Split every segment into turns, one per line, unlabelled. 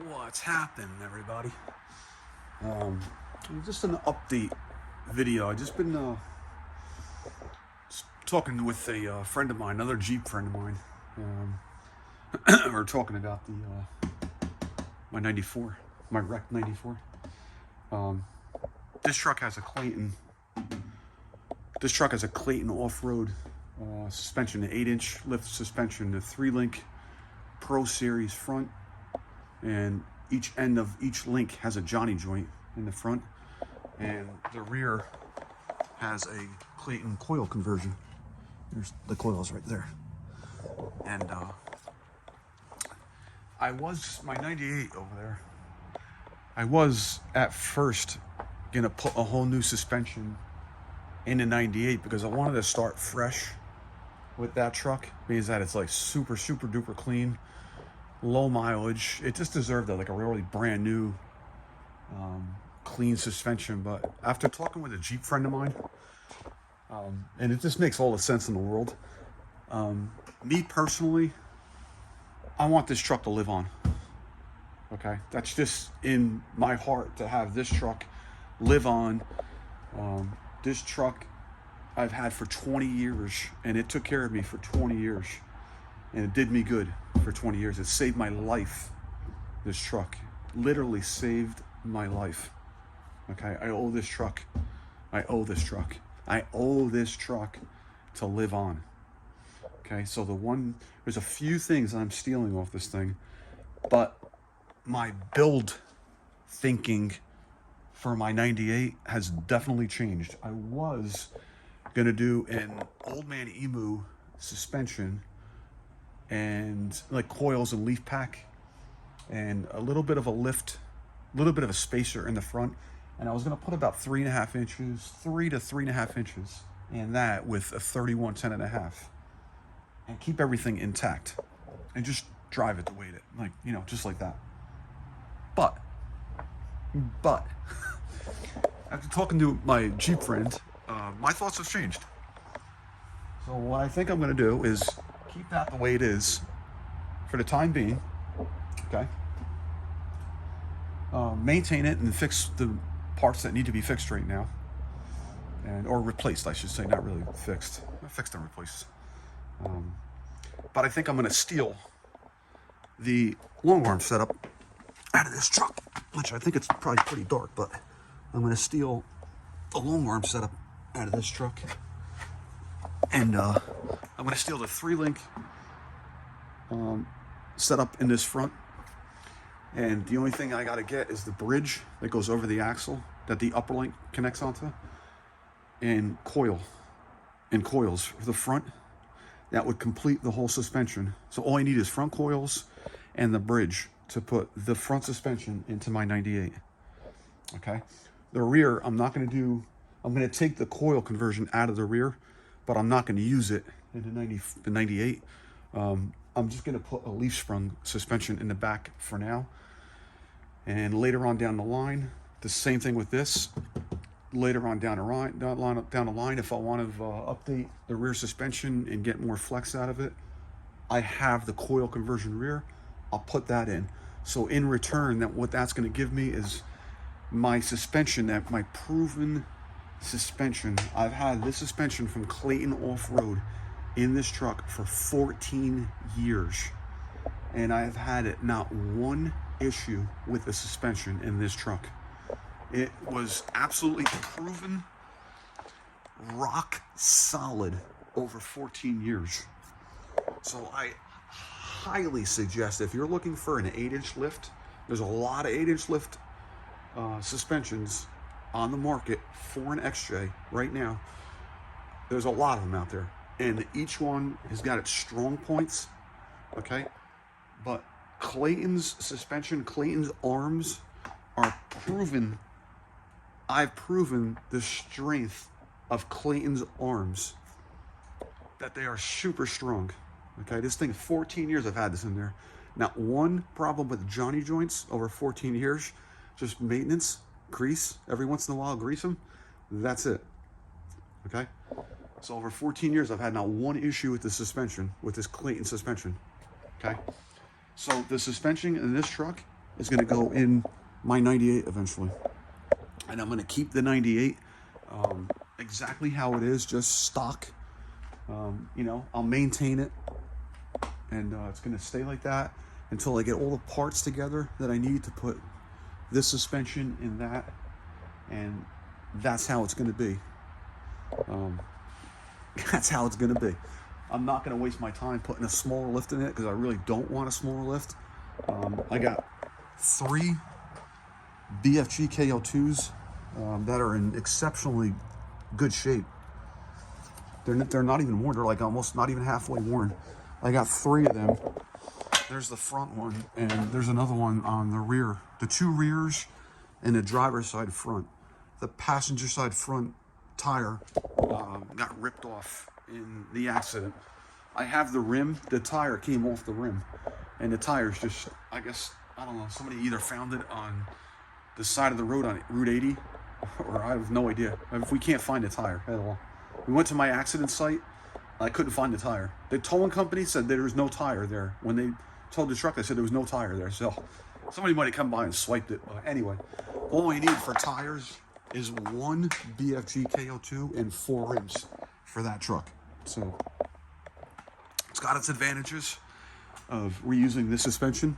What's happening, everybody? Just an update video. I just been talking with a friend of mine, another Jeep friend of mine. We're talking about the my '94, my wrecked '94. This truck has a Clayton. This truck has a Clayton Off Road suspension, an 8-inch lift suspension, the 3-link Pro Series front, and each end of each link has a Johnny joint in the front, and the rear has a Clayton coil conversion. There's the coils right there. And my '98 over there, I was at first gonna put a whole new suspension in the '98 because I wanted to start fresh with that truck, means that it's like super duper clean, low mileage. It just deserved like a really brand new clean suspension. But after talking with a Jeep friend of mine, and it just makes all the sense in the world, me personally, I want this truck to live on. Okay, that's just in my heart, to have this truck live on. This truck I've had for 20 years, and it took care of me for 20 years, and it did me good for 20 years. It saved my life. This truck literally saved my life. Okay, I owe this truck. I owe this truck. I owe this truck to live on. Okay, so there's a few things I'm stealing off this thing, but my build thinking for my '98 has definitely changed. I was gonna do an old man emu suspension and like coils and leaf pack and a little bit of a lift, a little bit of a spacer in the front, and I was gonna put about 3.5 inches, 3 to 3.5 inches, and that with a 31 10.5, and keep everything intact and just drive it the way that, like, you know, just like that. But after talking to my Jeep friend, my thoughts have changed. So what I think I'm going to do is keep that the way it is for the time being. Okay. Maintain it and fix the parts that need to be fixed right now, or replaced, I should say, not really fixed. Fixed and replaced. But I think I'm going to steal the long arm setup out of this truck, which I think it's probably pretty dark, but I'm going to steal the long arm setup out of this truck, and I'm going to steal the 3-link setup in this front, and the only thing I got to get is the bridge that goes over the axle that the upper link connects onto, and coils for the front. That would complete the whole suspension. So all I need is front coils and the bridge to put the front suspension into my '98. Okay, the rear I'm not going to do. I'm going to take the coil conversion out of the rear, but I'm not going to use it in the '98. I'm just going to put a leaf sprung suspension in the back for now, and later on down the line, the same thing with this. Later on down the line, if I want to update the rear suspension and get more flex out of it, I have the coil conversion rear. I'll put that in. So in return, what that's going to give me is my suspension, that my proven suspension. I've had this suspension from Clayton Off Road in this truck for 14 years, and I've had it not one issue with the suspension in this truck. It was absolutely proven, rock solid over 14 years. So I highly suggest, if you're looking for an 8-inch lift, there's a lot of 8-inch lift suspensions on the market for an XJ right now. There's a lot of them out there, and each one has got its strong points. Okay, but Clayton's suspension, Clayton's arms are proven. I've proven the strength of Clayton's arms, that they are super strong. Okay, this thing, 14 years I've had this in there. Not one problem with Johnny joints over 14 years. Just maintenance, grease, every once in a while grease them. That's it. Okay, so over 14 years I've had not one issue with the suspension, with this Clayton suspension. Okay, so the suspension in this truck is going to go in my 98 eventually. And I'm going to keep the 98 exactly how it is, just stock. You know, I'll maintain it, and it's going to stay like that until I get all the parts together that I need to put this suspension in that, and that's how it's going to be. That's how it's going to be. I'm not going to waste my time putting a smaller lift in it because I really don't want a smaller lift. I got 3 BFG KO2s that are in exceptionally good shape. They're not even worn. They're like almost not even halfway worn. I got 3 of them. There's the front one, and there's another one on the rear. The 2 rears and the driver's side front. The passenger side front tire got ripped off in the accident. I have the rim. The tire came off the rim, and the tire's just, I guess, I don't know, somebody either found it on the side of the road on Route 80, or I have no idea. If we can't find the tire at all. We went to my accident site. I couldn't find the tire. The towing company said there was no tire there. When they towed the truck, they said there was no tire there. So somebody might have come by and swiped it. Anyway, all we need for tires is 1 BFG KO2 and 4 rims for that truck. So it's got its advantages of reusing this suspension.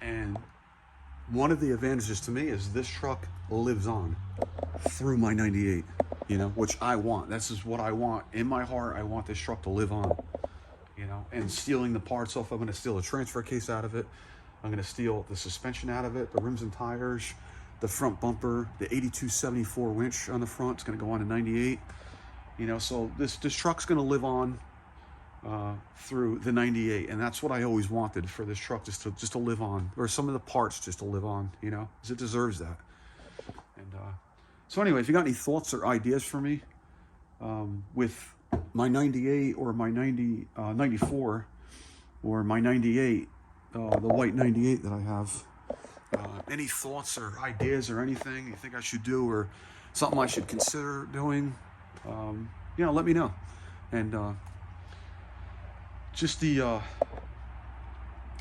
And one of the advantages to me is this truck lives on through my 98. You know, which I want. This is what I want. In my heart, I want this truck to live on. You know, and stealing the parts off, I'm going to steal a transfer case out of it. I'm going to steal the suspension out of it, the rims and tires, the front bumper, the 8274 winch on the front. It's going to go on a 98. You know, so this truck's going to live on through the 98, and that's what I always wanted for this truck, just to live on, or some of the parts just to live on. You know, because it deserves that. And so anyway, if you got any thoughts or ideas for me with my 98 or my 94 or my 98, the white 98 that I have, any thoughts or ideas or anything you think I should do or something I should consider doing, you know, let me know. And just a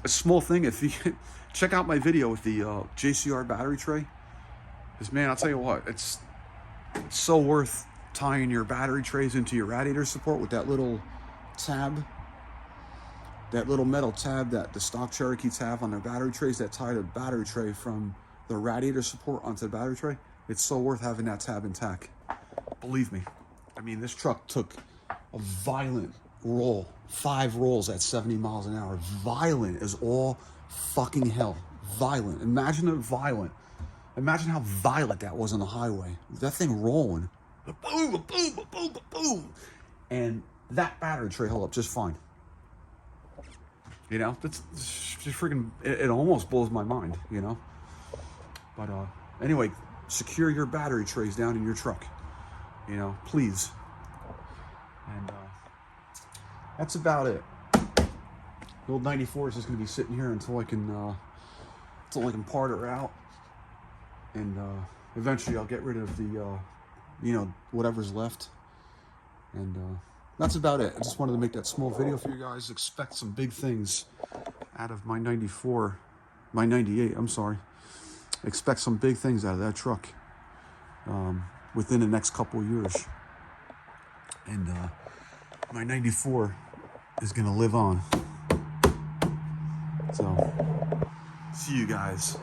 small thing, if you check out my video with the JCR battery tray. Because, man, I'll tell you what, it's so worth tying your battery trays into your radiator support with that little tab, that little metal tab that the stock Cherokees have on their battery trays that tie the battery tray from the radiator support onto the battery tray. It's so worth having that tab intact. Believe me. I mean, this truck took a violent roll, 5 rolls at 70 miles an hour. Violent as all fucking hell. Violent. Imagine it violent. Imagine how violent that was on the highway. That thing rolling. Boom, boom, boom, boom. And that battery tray held up just fine. You know, it's just freaking, it almost blows my mind, you know. But anyway, secure your battery trays down in your truck. You know, please. And that's about it. The old 94 is just going to be sitting here until I can part her out. And eventually I'll get rid of the, you know, whatever's left. And that's about it. I just wanted to make that small video for you guys. Expect some big things out of my 94, my 98, I'm sorry. Expect some big things out of that truck within the next couple of years. And my 94 is going to live on. So, see you guys.